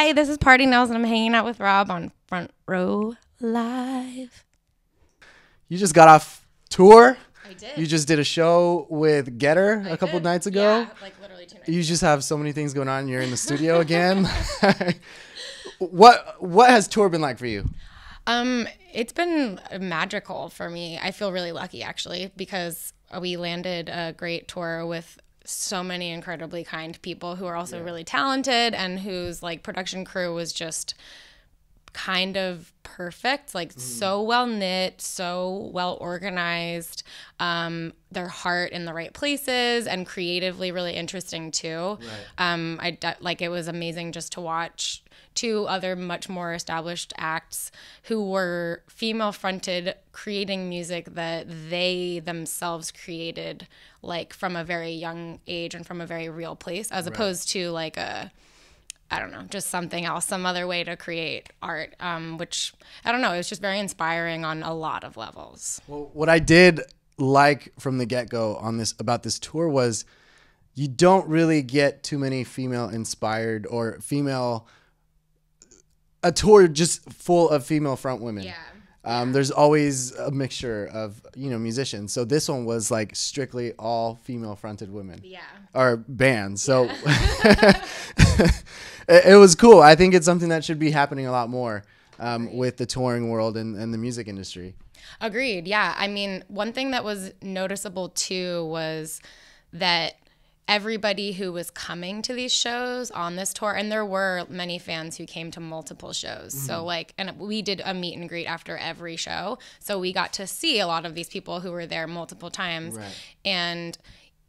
Hi, this is Party Nels, and I'm hanging out with Rob on Front Row Live. You just got off tour. I did. You just did a show with Getter a couple nights ago. Yeah, like literally 2 nights You just have so many things going on. You're in the studio again. What has tour been like for you? It's been magical for me. I feel really lucky, actually, because we landed a great tour with so many incredibly kind people who are also really talented, and whose like production crew was just kind of perfect, like so well knit, so well organized, their heart in the right places, and creatively really interesting too. Like it was amazing just to watch two other much more established acts who were female fronted, creating music that they themselves created like from a very young age and from a very real place, as opposed to like I don't know, just something else, some other way to create art, which, I don't know, it was just very inspiring on a lot of levels. Well, what I did like from the get-go about this tour was you don't really get too many female-inspired or a tour just full of female front women. Yeah. There's always a mixture of, musicians. So this one was like strictly all female fronted women. Yeah. Or bands. So it was cool. I think it's something that should be happening a lot more with the touring world and the music industry. Agreed. Yeah. I mean, one thing that was noticeable too was that everybody who was coming to these shows on this tour, and there were many fans who came to multiple shows. So like, and we did a meet and greet after every show. So we got to see a lot of these people who were there multiple times. Right. And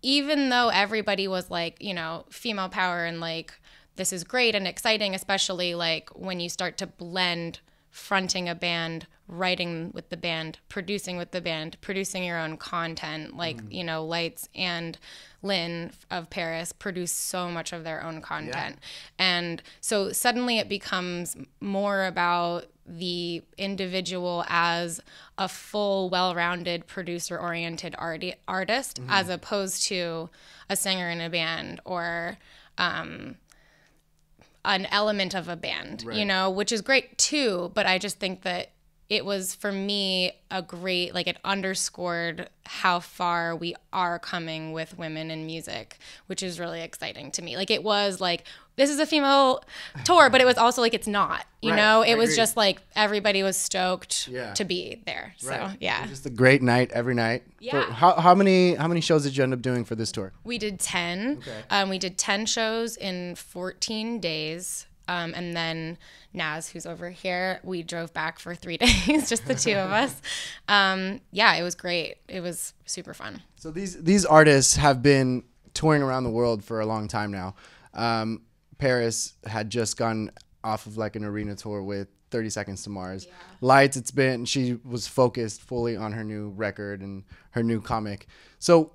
even though everybody was like, female power and like, this is great and exciting, especially like when you start to blend fronting a band, writing with the band, producing with the band, producing your own content, like, Lights and Lynn of PVRIS produce so much of their own content. Yeah. And so suddenly it becomes more about the individual as a full, well-rounded, producer-oriented artist, as opposed to a singer in a band or an element of a band, which is great too. But I just think that it was, for me, a great, like, it underscored how far we are coming with women in music, which is really exciting to me. Like, it was like, this is a female tour, but it was also like, it's not, you know? It was just like, everybody was stoked to be there. So, yeah. Just a great night every night. Yeah. How many shows did you end up doing for this tour? We did 10. Okay. We did 10 shows in 14 days. And then Naz, who's over here, we drove back for 3 days, just the two of us. Yeah, it was great. It was super fun. So these artists have been touring around the world for a long time now. PVRIS had just gone off of like an arena tour with 30 Seconds to Mars. Yeah. Lights, she was focused fully on her new record and her new comic. So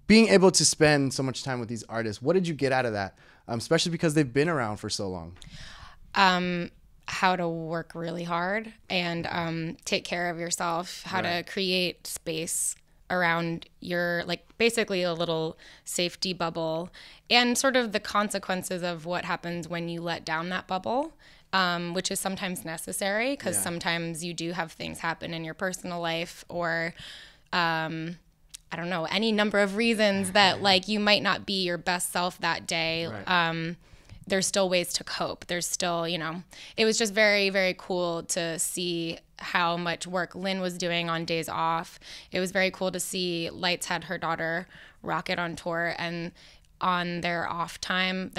being able to spend so much time with these artists, what did you get out of that? Especially because they've been around for so long. How to work really hard and take care of yourself, how to create space around your, like, basically a little safety bubble, and sort of the consequences of what happens when you let down that bubble, which is sometimes necessary because sometimes you do have things happen in your personal life, or I don't know, any number of reasons that like you might not be your best self that day. Right. There's still ways to cope. There's still, it was just very, very cool to see how much work Lynn was doing on days off. It was very cool to see Lights had her daughter Rocket on tour, and on their off time,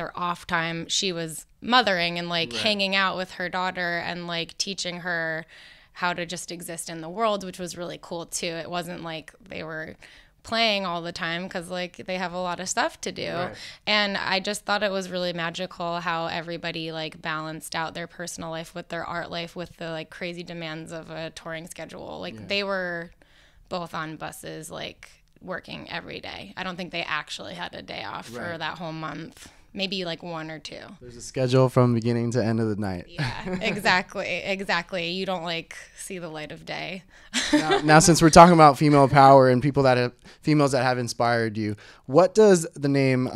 she was mothering and like hanging out with her daughter and like teaching her how to just exist in the world, which was really cool too. It wasn't like they were playing all the time because like they have a lot of stuff to do. Right. And I just thought it was really magical how everybody like balanced out their personal life with their art life with the like crazy demands of a touring schedule. Like they were both on buses like working every day. I don't think they actually had a day off for that whole month. Maybe like 1 or 2. There's a schedule from beginning to end of the night. Yeah, exactly. You don't like see the light of day. now, since we're talking about female power and females that have inspired you, what does the name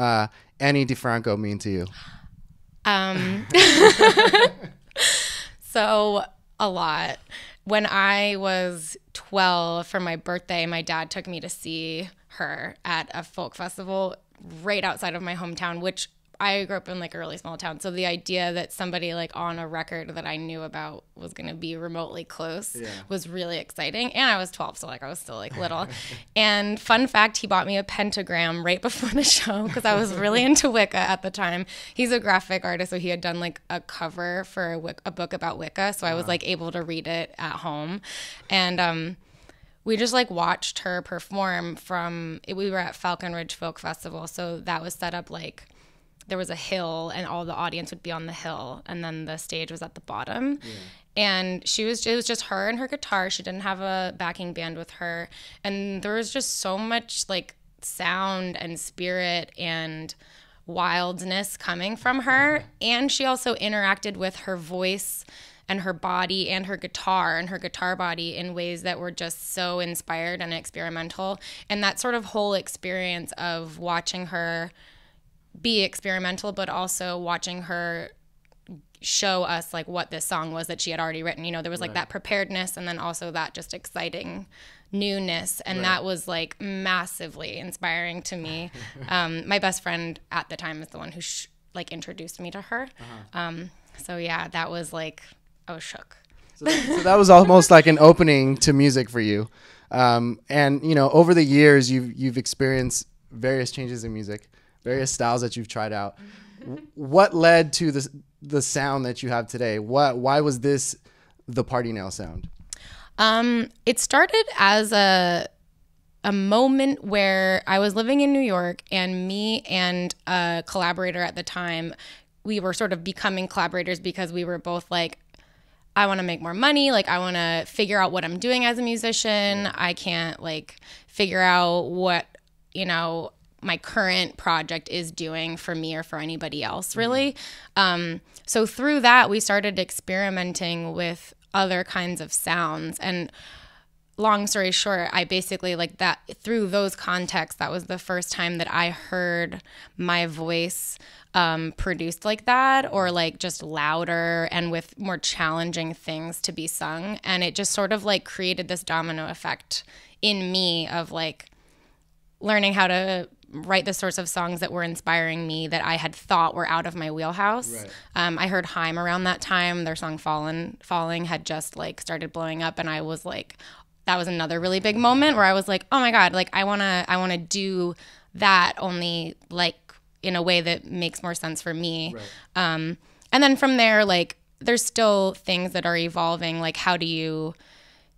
Annie DiFranco mean to you? So a lot. When I was 12 for my birthday, my dad took me to see her at a folk festival right outside of my hometown, which I grew up in like a really small town. So the idea that somebody like on a record that I knew about was going to be remotely close was really exciting. And I was 12, so like I was still like little. And fun fact, he bought me a pentagram right before the show because I was really into Wicca at the time. He's a graphic artist, so he had done like a cover for a book about Wicca. So I was like able to read it at home. And we just like watched her perform we were at Falcon Ridge Folk Festival. So that was set up like, there was a hill and all the audience would be on the hill and then the stage was at the bottom. And it was just her and her guitar. She didn't have a backing band with her. And there was just so much like sound and spirit and wildness coming from her. And she also interacted with her voice and her body and her guitar body in ways that were just so inspired and experimental. And that sort of whole experience of watching her be experimental, but also watching her show us like what this song was that she had already written. You know, there was like that preparedness and then also that just exciting newness. And that was like massively inspiring to me. My best friend at the time is the one who like introduced me to her. So yeah, that was like, I was shook. So that was almost like an opening to music for you. And you know, over the years, you've experienced various changes in music, various styles that you've tried out. What led to the sound that you have today? Why was this the Party Nail sound? It started as a moment where I was living in New York, and me and a collaborator at the time, we were sort of becoming collaborators because we were both like, I want to make more money. Like, I want to figure out what I'm doing as a musician. I can't like figure out what, you know, my current project is doing for me or for anybody else, really. So through that, we started experimenting with other kinds of sounds. And long story short, I basically like that through those contexts, that was the first time that I heard my voice produced like that, or like just louder and with more challenging things to be sung. And it just sort of like created this domino effect in me of like learning how to write the sorts of songs that were inspiring me that I had thought were out of my wheelhouse. I heard Haim around that time. Their song Falling had just like started blowing up, and I was like, that was another really big moment where I was like, oh my God, like I wanna do that, only like in a way that makes more sense for me. And then from there, like there's still things that are evolving, like how do you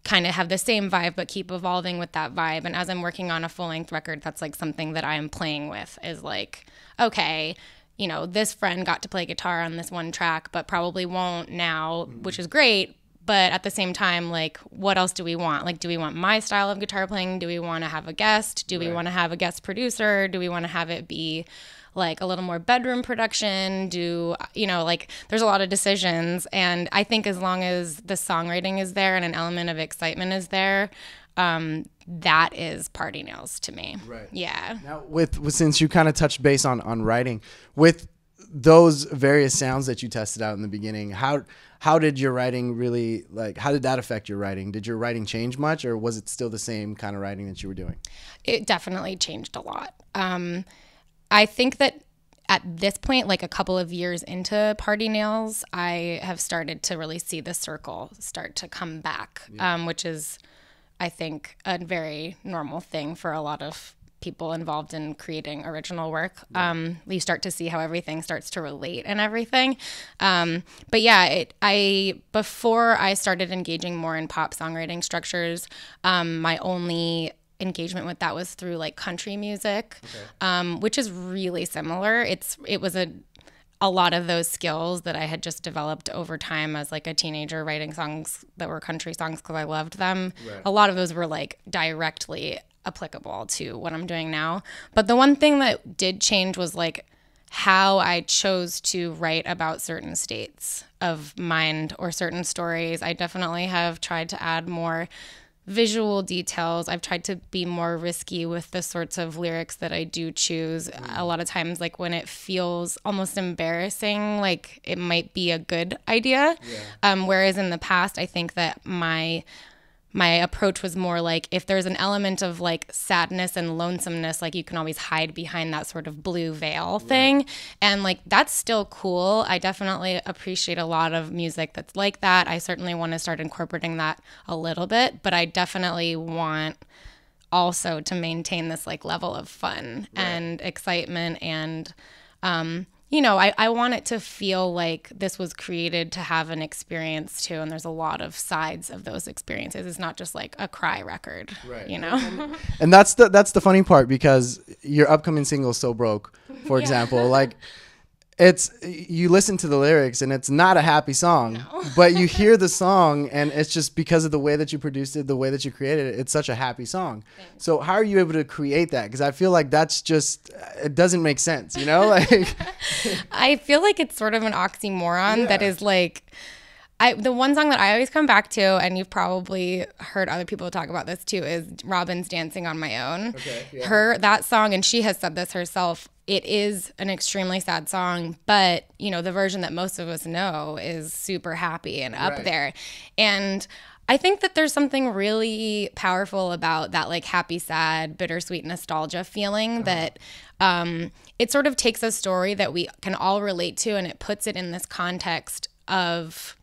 kind of have the same vibe but keep evolving with that vibe. And as I'm working on a full-length record, that's like something that I am playing with, is like, okay, you know, this friend got to play guitar on this one track but probably won't now, which is great. But at the same time, like, what else do we want? Like, do we want my style of guitar playing? Do we want to have a guest? Do we want to have a guest producer? Do we want to have it be like a little more bedroom production? You know, like there's a lot of decisions. And I think as long as the songwriting is there and an element of excitement is there, that is Party Nails to me. Yeah. Now with since you kind of touched base on writing, with those various sounds that you tested out in the beginning, how did your writing really, like, how did that affect your writing? Did your writing change much, or was it still the same kind of writing that you were doing? It definitely changed a lot. I think that at this point, like a couple of years into Party Nails, I have started to really see the circle start to come back, which is, I think, a very normal thing for a lot of people involved in creating original work. You start to see how everything starts to relate and everything. But yeah, before I started engaging more in pop songwriting structures, my only engagement with that was through like country music, which is really similar. It was a lot of those skills that I had just developed over time as like a teenager, writing songs that were country songs because I loved them. A lot of those were like directly applicable to what I'm doing now. But the one thing that did change was like how I chose to write about certain states of mind or certain stories. I definitely have tried to add more visual details. I've tried to be more risky with the sorts of lyrics that I do choose. A lot of times, like when it feels almost embarrassing, like it might be a good idea. Whereas in the past, I think that my approach was more like, if there's an element of like sadness and lonesomeness, like you can always hide behind that sort of blue veil thing. And like, that's still cool. I definitely appreciate a lot of music that's like that. I certainly want to start incorporating that a little bit, but I definitely want also to maintain this like level of fun and excitement. And, you know, I want it to feel like this was created to have an experience too. And there's a lot of sides of those experiences. It's not just like a cry record, you know? And that's the funny part, because your upcoming single, So Broke, for example, like you listen to the lyrics and it's not a happy song, but you hear the song and it's just because of the way that you produced it, the way that you created it, it's such a happy song. Thanks. So how are you able to create that? Because I feel like that's just, it doesn't make sense, you know? Like, I feel like it's sort of an oxymoron that is like, the one song that I always come back to, and you've probably heard other people talk about this too, is Robin's Dancing on My Own. That song, and she has said this herself, it is an extremely sad song, but you know, the version that most of us know is super happy and up there. And I think that there's something really powerful about that like happy, sad, bittersweet nostalgia feeling that it sort of takes a story that we can all relate to and it puts it in this context of,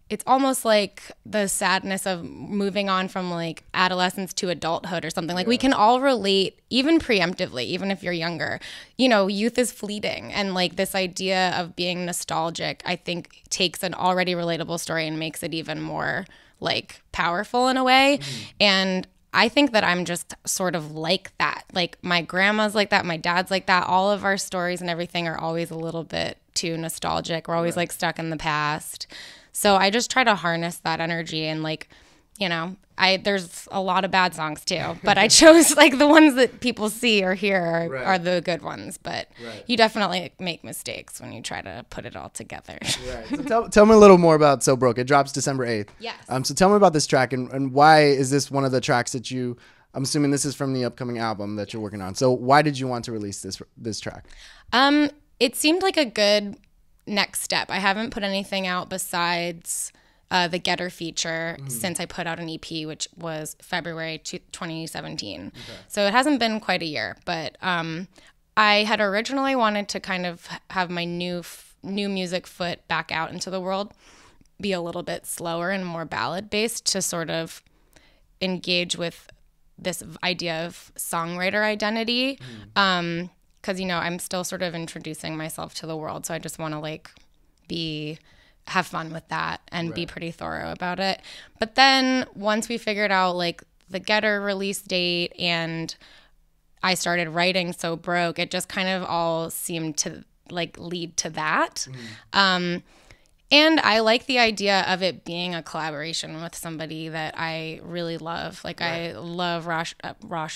it's almost like the sadness of moving on from like adolescence to adulthood or something. Like we can all relate, even preemptively, even if you're younger. You know, youth is fleeting. And like this idea of being nostalgic, I think takes an already relatable story and makes it even more like powerful in a way. And I think that I'm just sort of like that. Like my grandma's like that, my dad's like that. All of our stories and everything are always a little bit too nostalgic. We're always like stuck in the past. So I just try to harness that energy and like, you know, there's a lot of bad songs too, but I chose like the ones that people see or hear are the good ones. But you definitely make mistakes when you try to put it all together. So tell me a little more about So Broke. It drops December 8th. Yes. So tell me about this track and why is this one of the tracks that I'm assuming this is from the upcoming album that you're working on. So why did you want to release this track? It seemed like a good next step. I haven't put anything out besides the Getter feature since I put out an EP, which was February 2017. So it hasn't been quite a year, but I had originally wanted to kind of have my new music foot back out into the world, be a little bit slower and more ballad based to sort of engage with this idea of songwriter identity. Because, you know, I'm still sort of introducing myself to the world. So I just want to like have fun with that and be pretty thorough about it. But then once we figured out like the Getter release date and I started writing So Broke, it just kind of all seemed to like lead to that. And I like the idea of it being a collaboration with somebody that I really love. Like I love Rosh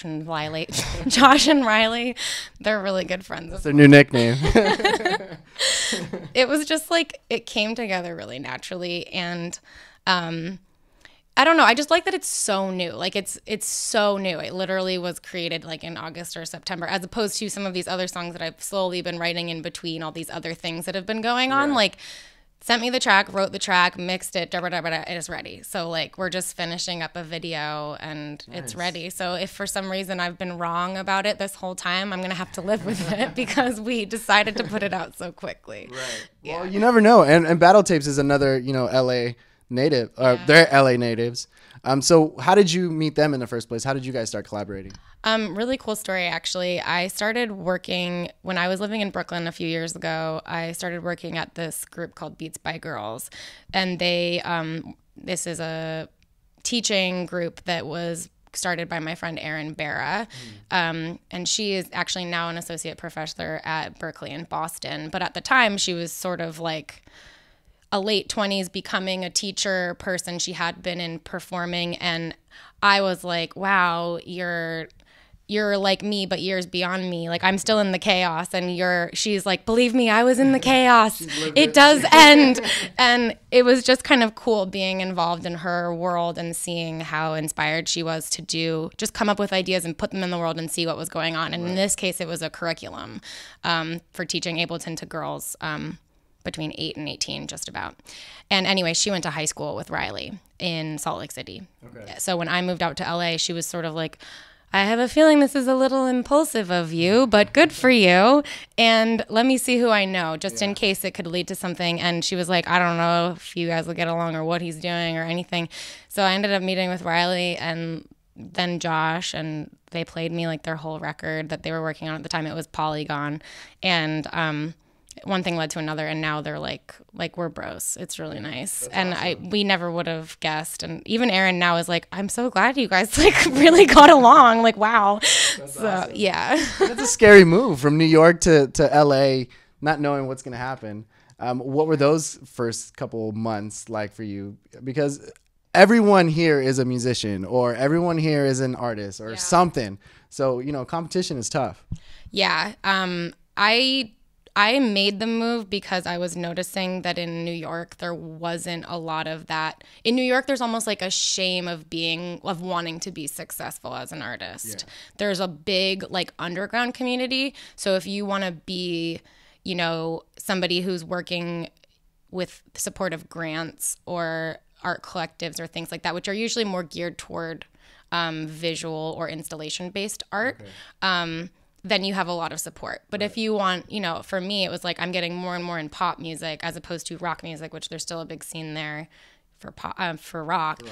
and Riley, Josh and Riley. They're really good friends. That's their new nickname. It was just like it came together really naturally, and I don't know. I just like that it's so new. Like it's so new. It literally was created like in August or September, as opposed to some of these other songs that I've slowly been writing in between all these other things that have been going on. Like. Sent me the track, wrote the track, mixed it, it is ready. So like we're just finishing up a video and it's ready. So if for some reason I've been wrong about it this whole time, I'm going to have to live with it because we decided to put it out so quickly. Well, you never know. And Battle Tapes is another, you know, LA native. They're LA natives. So how did you meet them in the first place? How did you guys start collaborating? Really cool story, actually. I started working when I was living in Brooklyn a few years ago. I started working at this group called Beats by Girls, and they this is a teaching group that was started by my friend Erin Barra, and she is actually now an associate professor at Berkeley in Boston. But at the time, she was sort of like a late 20s becoming a teacher person. She had been in performing, and I was like, wow, you're you're like me, but years beyond me. Like I'm still in the chaos, and she's like, believe me, I was in the chaos. It does end. And it was just kind of cool being involved in her world and seeing how inspired she was to just come up with ideas and put them in the world and see what was going on. And in this case, it was a curriculum for teaching Ableton to girls between 8 and 18, just about. And anyway, she went to high school with Riley in Salt Lake City. Okay. So when I moved out to LA, she was sort of like, I have a feeling this is a little impulsive of you, but good for you. And let me see who I know, just in case it could lead to something. And she was like, I don't know if you guys will get along or what he's doing or anything. So I ended up meeting with Riley and then Josh, and they played me like their whole record that they were working on at the time. It was Polygon. And one thing led to another, and now they're like we're bros. It's really nice. That's and awesome. We never would have guessed. And even Aaron now is like, I'm so glad you guys like really got along. Like, wow. That's so awesome. Yeah. That's a scary move from New York to LA, not knowing what's going to happen. What were those first couple months like for you? Because everyone here is a musician, or everyone here is an artist or something. So, competition is tough. Yeah. I made the move because I was noticing that in New York, there wasn't a lot of that. In New York, there's almost like a shame of wanting to be successful as an artist. Yeah. There's a big like underground community. So if you want to be, somebody who's working with supportive grants or art collectives or things like that, which are usually more geared toward visual or installation-based art, then you have a lot of support. But if you want, for me, it was like I'm getting more and more in pop music as opposed to rock music, which there's still a big scene there for rock.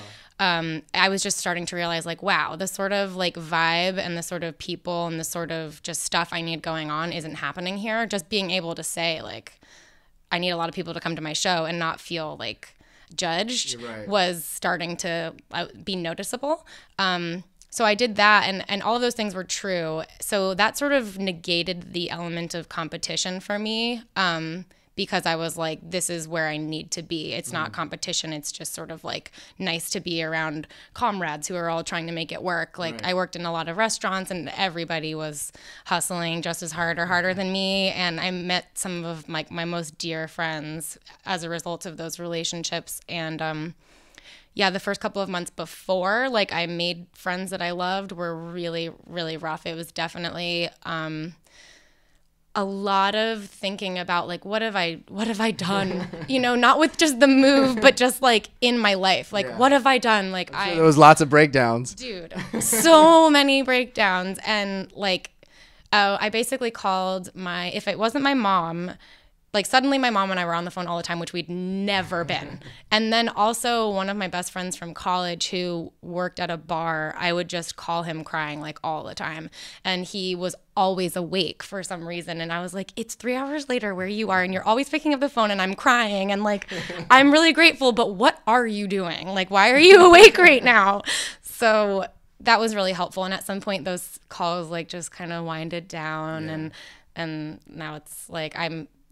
I was just starting to realize like, wow, the sort of like vibe and the sort of people and the sort of just stuff I need going on isn't happening here. Just being able to say like, I need a lot of people to come to my show and not feel like judged was starting to be noticeable. So I did that, and all of those things were true. So that sort of negated the element of competition for me, because I was like, this is where I need to be. It's not competition. It's just sort of like nice to be around comrades who are all trying to make it work. Like I worked in a lot of restaurants, and everybody was hustling just as hard or harder than me. And I met some of my most dear friends as a result of those relationships. And the first couple of months before, like I made friends that I loved were really, really rough. It was definitely a lot of thinking about like, what have I done? Not with just the move, but just like in my life. Like, what have I done? Like there was lots of breakdowns. Dude, so many breakdowns. And like, I basically called if it wasn't my mom, like suddenly my mom and I were on the phone all the time, which we'd never been. And then also one of my best friends from college who worked at a bar, I would just call him crying like all the time. And he was always awake for some reason. And I was like, it's 3 hours later where you are and you're always picking up the phone and I'm crying. And like, I'm really grateful, but what are you doing? Like, why are you awake right now? So that was really helpful. And at some point those calls like just kind of winded down and now it's like,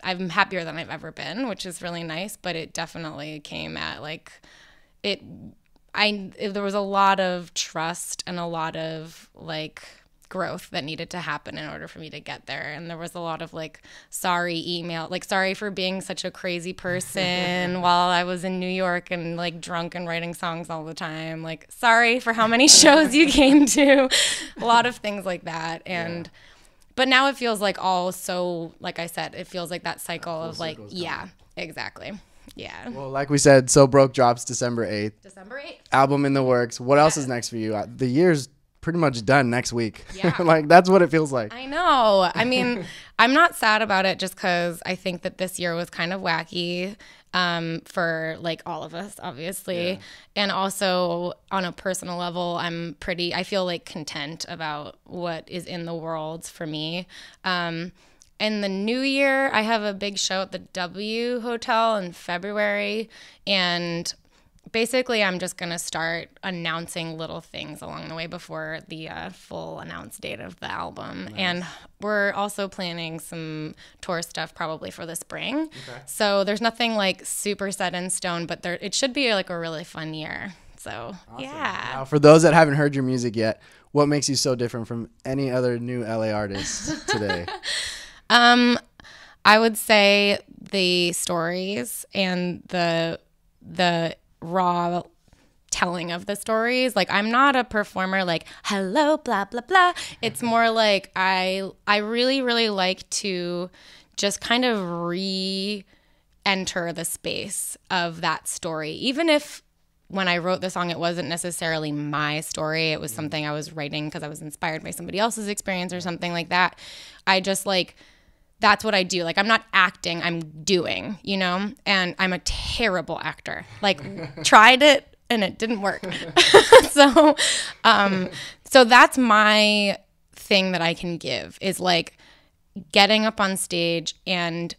I'm happier than I've ever been, which is really nice, but it definitely came at like there was a lot of trust and a lot of like growth that needed to happen in order for me to get there. And there was a lot of like, sorry for being such a crazy person while I was in New York and like drunk and writing songs all the time. Like, sorry for how many shows you came to, a lot of things like that. And but now it feels like like I said, it feels like that cycle of like, exactly. Yeah. Well, like we said, So Broke drops December 8th. December 8th. Album in the works. What else is next for you? The year's pretty much done next week. Yeah. Like, that's what it feels like. I know. I mean, I'm not sad about it just because I think that this year was kind of wacky for like all of us, obviously. Yeah. And also on a personal level, I feel like content about what is in the world for me. In the new year, I have a big show at the W Hotel in February, and basically I'm just going to start announcing little things along the way before the full announced date of the album. Nice. And we're also planning some tour stuff probably for the spring. Okay. So there's nothing like super set in stone, but it should be like a really fun year. So, awesome. yeah. Now, for those that haven't heard your music yet, what makes you so different from any other new LA artists today? I would say the stories and the raw telling of the stories. Like, I'm not a performer like, hello, blah, blah, blah. It's more like I really, really like to just kind of re-enter the space of that story. Even if when I wrote the song, it wasn't necessarily my story. It was something I was writing because I was inspired by somebody else's experience or something like that. I just like... That's what I do. Like, I'm not acting, I'm doing, you know? And I'm a terrible actor. Like, tried it and it didn't work. So that's my thing that I can give is like getting up on stage and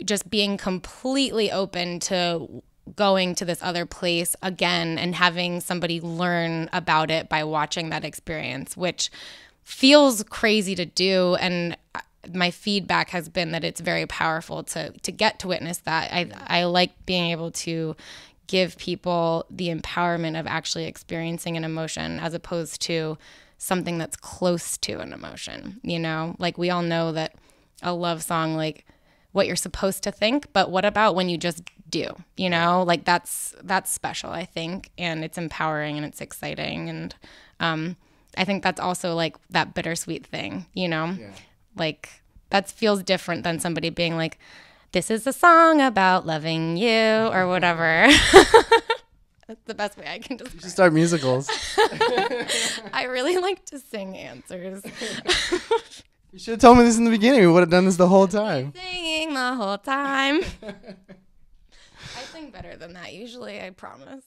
just being completely open to going to this other place again and having somebody learn about it by watching that experience, which feels crazy to do. And my feedback has been that it's very powerful to get to witness that. I like being able to give people the empowerment of actually experiencing an emotion as opposed to something that's close to an emotion, you know? Like, we all know that a love song, like, what you're supposed to think, but what about when you just do, you know? Like, that's special, I think, and it's empowering and it's exciting. And I think that's also, like, that bittersweet thing, you know? Yeah. Like, that feels different than somebody being like, this is a song about loving you or whatever. That's the best way I can describe it. You should start musicals. I really like to sing answers. You should have told me this in the beginning. We would have done this the whole time. Singing the whole time. I sing better than that usually, I promise.